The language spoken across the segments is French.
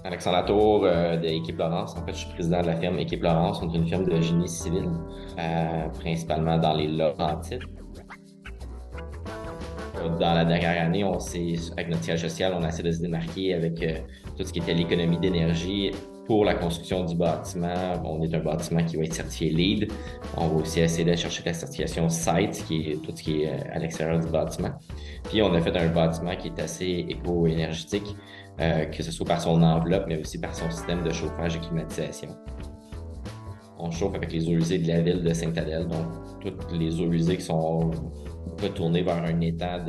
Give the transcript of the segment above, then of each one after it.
Alexandre Latour de Équipe Laurence. En fait, je suis président de la firme Équipe Laurence. On est une firme de génie civil, principalement dans les Laurentides. Dans la dernière année, avec notre siège social, on a essayé de se démarquer avec tout ce qui était l'économie d'énergie pour la construction du bâtiment. On est un bâtiment qui va être certifié LEED. On va aussi essayer d'aller chercher la certification SITE, qui est tout ce qui est à l'extérieur du bâtiment. Puis on a fait un bâtiment qui est assez éco-énergétique, que ce soit par son enveloppe, mais aussi par son système de chauffage et climatisation. On chauffe avec les eaux usées de la ville de Sainte-Adèle, donc toutes les eaux usées qui sont retournées vers un étang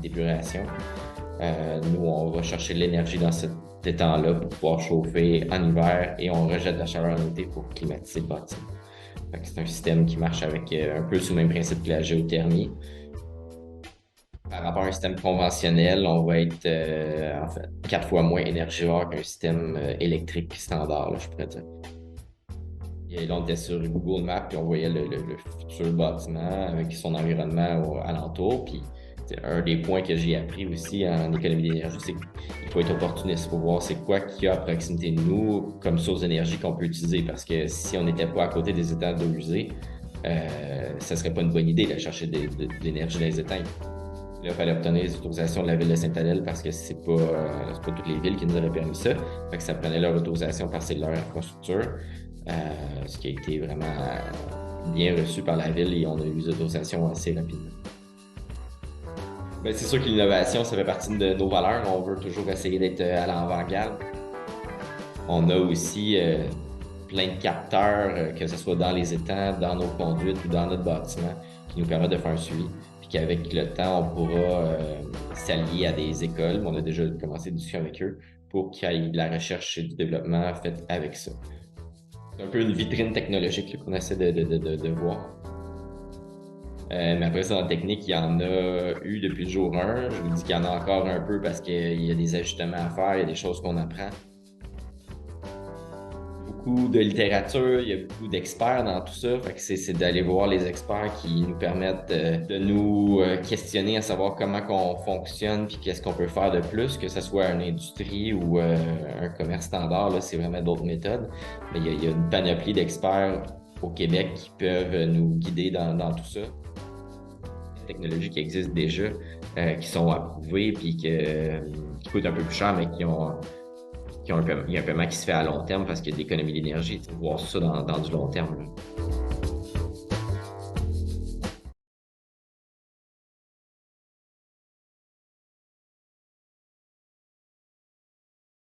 d'épuration. Nous, on va chercher l'énergie dans cet étang-là pour pouvoir chauffer en hiver et on rejette la chaleur en été pour climatiser le bâtiment. C'est un système qui marche avec un peu sous le même principe que la géothermie. Par rapport à un système conventionnel, on va être en fait 4 fois moins énergivore qu'un système électrique standard, là, je pourrais dire. Et là, on était sur Google Maps, puis on voyait le futur bâtiment avec son environnement alentour. Puis, un des points que j'ai appris aussi en économie d'énergie, c'est qu'il faut être opportuniste. Il faut voir c'est quoi qu'il y a à proximité de nous comme source d'énergie qu'on peut utiliser. Parce que si on n'était pas à côté des étangs d'eau usée, ça serait pas une bonne idée d'aller chercher de l'énergie dans les étangs. Là, il fallait obtenir les autorisations de la ville de Sainte-Adèle parce que c'est pas toutes les villes qui nous auraient permis ça. Fait que ça prenait leur autorisation parce que c'est leur infrastructure, ce qui a été vraiment bien reçu par la ville et on a eu les autorisations assez rapidement. Ben, c'est sûr que l'innovation, ça fait partie de nos valeurs. On veut toujours essayer d'être à l'avant-garde. On a aussi plein de capteurs, que ce soit dans les étangs, dans nos conduites ou dans notre bâtiment, qui nous permettent de faire un suivi. Puis qu'avec le temps, on pourra s'allier à des écoles. On a déjà commencé des discussions avec eux pour qu'il y ait de la recherche et du développement fait avec ça. C'est un peu une vitrine technologique là, qu'on essaie de voir. Mais après ça, en technique, il y en a eu depuis le jour 1. Je vous dis qu'il y en a encore un peu parce qu'il y a des ajustements à faire, il y a des choses qu'on apprend. Beaucoup de littérature, il y a beaucoup d'experts dans tout ça. Fait que c'est d'aller voir les experts qui nous permettent de nous questionner à savoir comment qu'on fonctionne puis qu'est-ce qu'on peut faire de plus, que ce soit une industrie ou un commerce standard. Là, c'est vraiment d'autres méthodes. Mais il y a une panoplie d'experts au Québec qui peuvent nous guider dans tout ça. Des technologies qui existent déjà, qui sont approuvées puis qui coûtent un peu plus cher, mais il y a un paiement qui se fait à long terme parce qu'il y a de l'économie d'énergie. Voir ça dans du long terme. Là.